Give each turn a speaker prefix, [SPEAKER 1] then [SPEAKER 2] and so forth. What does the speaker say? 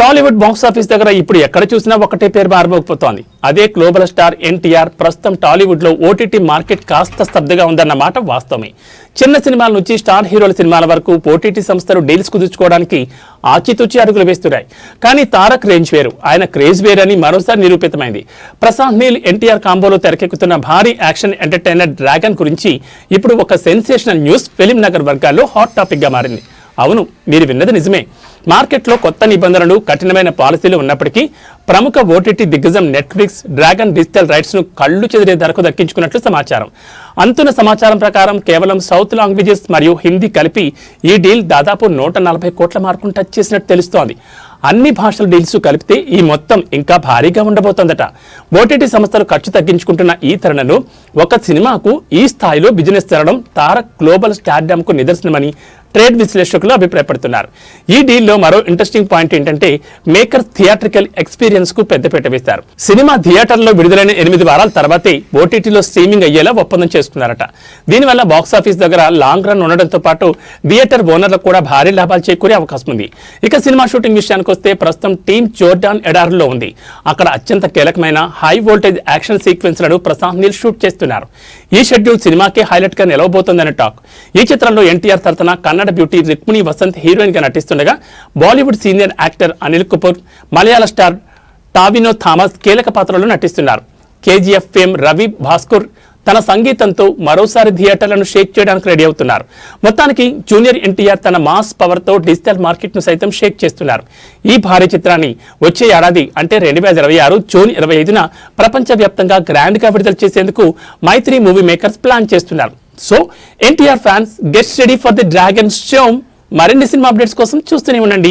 [SPEAKER 1] Tollywood box office దగ్గర ఇప్పుడు ఎక్కడ చూసినా ఒకటే పేరు మారిపోతోంది. అదే గ్లోబల్ స్టార్ ఎన్టీఆర్. ప్రస్తుతం టాలీవుడ్ లో ఓటీటీ మార్కెట్ కాస్త స్తబ్దుగా ఉందన్న మాట వాస్తవమే. చిన్న సినిమాల నుంచి స్టార్ హీరోల సినిమాల వరకు ఓటీటీ సంస్థలు డీల్స్ కుదుర్చుకోవడానికి ఆచితూచి అడుగులు వేస్తున్నాయి. కానీ తారక్ రేంజ్ వేరు, ఆయన క్రేజ్ వేరు అని మరోసారి నిరూపితమైంది. ప్రశాంత్ నీల్ ఎన్టీఆర్ కాంబోలో తెరకెక్కుతున్న భారీ యాక్షన్ ఎంటర్టైనర్ డ్రాగన్ గురించి ఇప్పుడు ఒక సెన్సేషనల్ న్యూస్ ఫిలిం నగర్ వర్గాల్లో హాట్ టాపిక్ గా మారింది. అవును, మీరు విన్నది నిజమే. మార్కెట్లో కొత్త నిబంధనలు, కఠినమైన పాలసీలు ఉన్నప్పటికీ ప్రముఖ ఓటీటీ దిగ్గజం నెట్ఫ్లిక్స్ డ్రాగన్ డిజిటల్ రైట్స్ ను కళ్లు చెదిరే ధరకు దక్కించుకున్నట్లు సమాచారం. అంతున్న సమాచారం ప్రకారం కేవలం సౌత్ లాంగ్వేజెస్ మరియు హిందీ కలిపి ఈ డీల్ దాదాపు 140 కోట్ల మార్కును టచ్ చేసినట్టు తెలుస్తోంది. అన్ని భాషల డీల్స్ కలిపితే ఈ మొత్తం ఇంకా భారీగా ఉండబోతోందట. ఓటీటీ సంస్థలు ఖర్చు తగ్గించుకుంటున్న ఈ తరుణంలో ఒక సినిమాకు ఈ స్థాయిలో బిజినెస్ జరగడం తారక్ గ్లోబల్ స్టార్డమ్ కు నిదర్శనమని ట్రేడ్ విశ్లేషకులు అభిప్రాయపడుతున్నారు. ఈ డీల్లో మరో ఇంట్రెస్టింగ్ పాయింట్ ఏంటంటే మేకర్స్ థియేట్రికల్ ఎక్స్పీరియన్స్ కు పెద్దపీట వేశారు. సినిమా థియేటర్లో విడుదలైన 8 వారాల తర్వాతే ఓటీటీలో స్ట్రీమింగ్ అయ్యేలా ఒప్పందం చేసుకున్నారట. దీనివల్ల బాక్సాఫీస్ దగ్గర లాంగ్ రన్ ఉండడంతో పాటు థియేటర్ ఓనర్లకు కూడా భారీ లాభాలు చేకూరే అవకాశం ఉంది. ఇక సినిమా షూటింగ్ విషయానికి వస్తే ప్రస్తుతం టీమ్ జోర్డాన్ ఎడార్లో ఉంది. అక్కడ అత్యంత కీలకమైన హై వోల్టేజ్ యాక్షన్ సీక్వెన్స్లను ప్రశాంత్ నీల్ షూట్ చేస్తున్నారు. ఈ షెడ్యూల్ సినిమాకే హైలైట్ గా నిలవబోతోందని టాక్. ఈ చిత్రంలో ఎన్టీఆర్ తరఫున కన్నడ బ్యూటీ రుక్మిణి వసంత్ హీరోయిన్ గా నటిస్తుండగా బాలీవుడ్ సీనియర్ యాక్టర్ అనిల్ కపూర్, మలయాళ స్టార్ టావినో థామస్ కీలక పాత్రలో నటిస్తున్నారు. కేజీఎఫ్ ఫేమ్ రవి భాస్కర్ తన సంగీతంతో మరోసారి థియేటర్లను షేక్ చేయడానికి రెడీ అవుతున్నారు. మొత్తానికి జూనియర్ ఎన్టీఆర్ తన మాస్ పవర్ తో డిజిటల్ మార్కెట్ ను సైతం షేక్ చేస్తున్నారు. ఈ భారీ చిత్రాన్ని వచ్చే ఏడాది అంటే 2026 జూన్ 25న ప్రపంచవ్యాప్తంగా గ్రాండ్ గా విడుదల చేసేందుకు మైత్రి మూవీ మేకర్స్ ప్లాన్ చేస్తున్నారు. So NTR fans get ready for the dragon show. మరిన్ని సినిమా అప్డేట్స్ కోసం చూస్తూనే ఉండండి.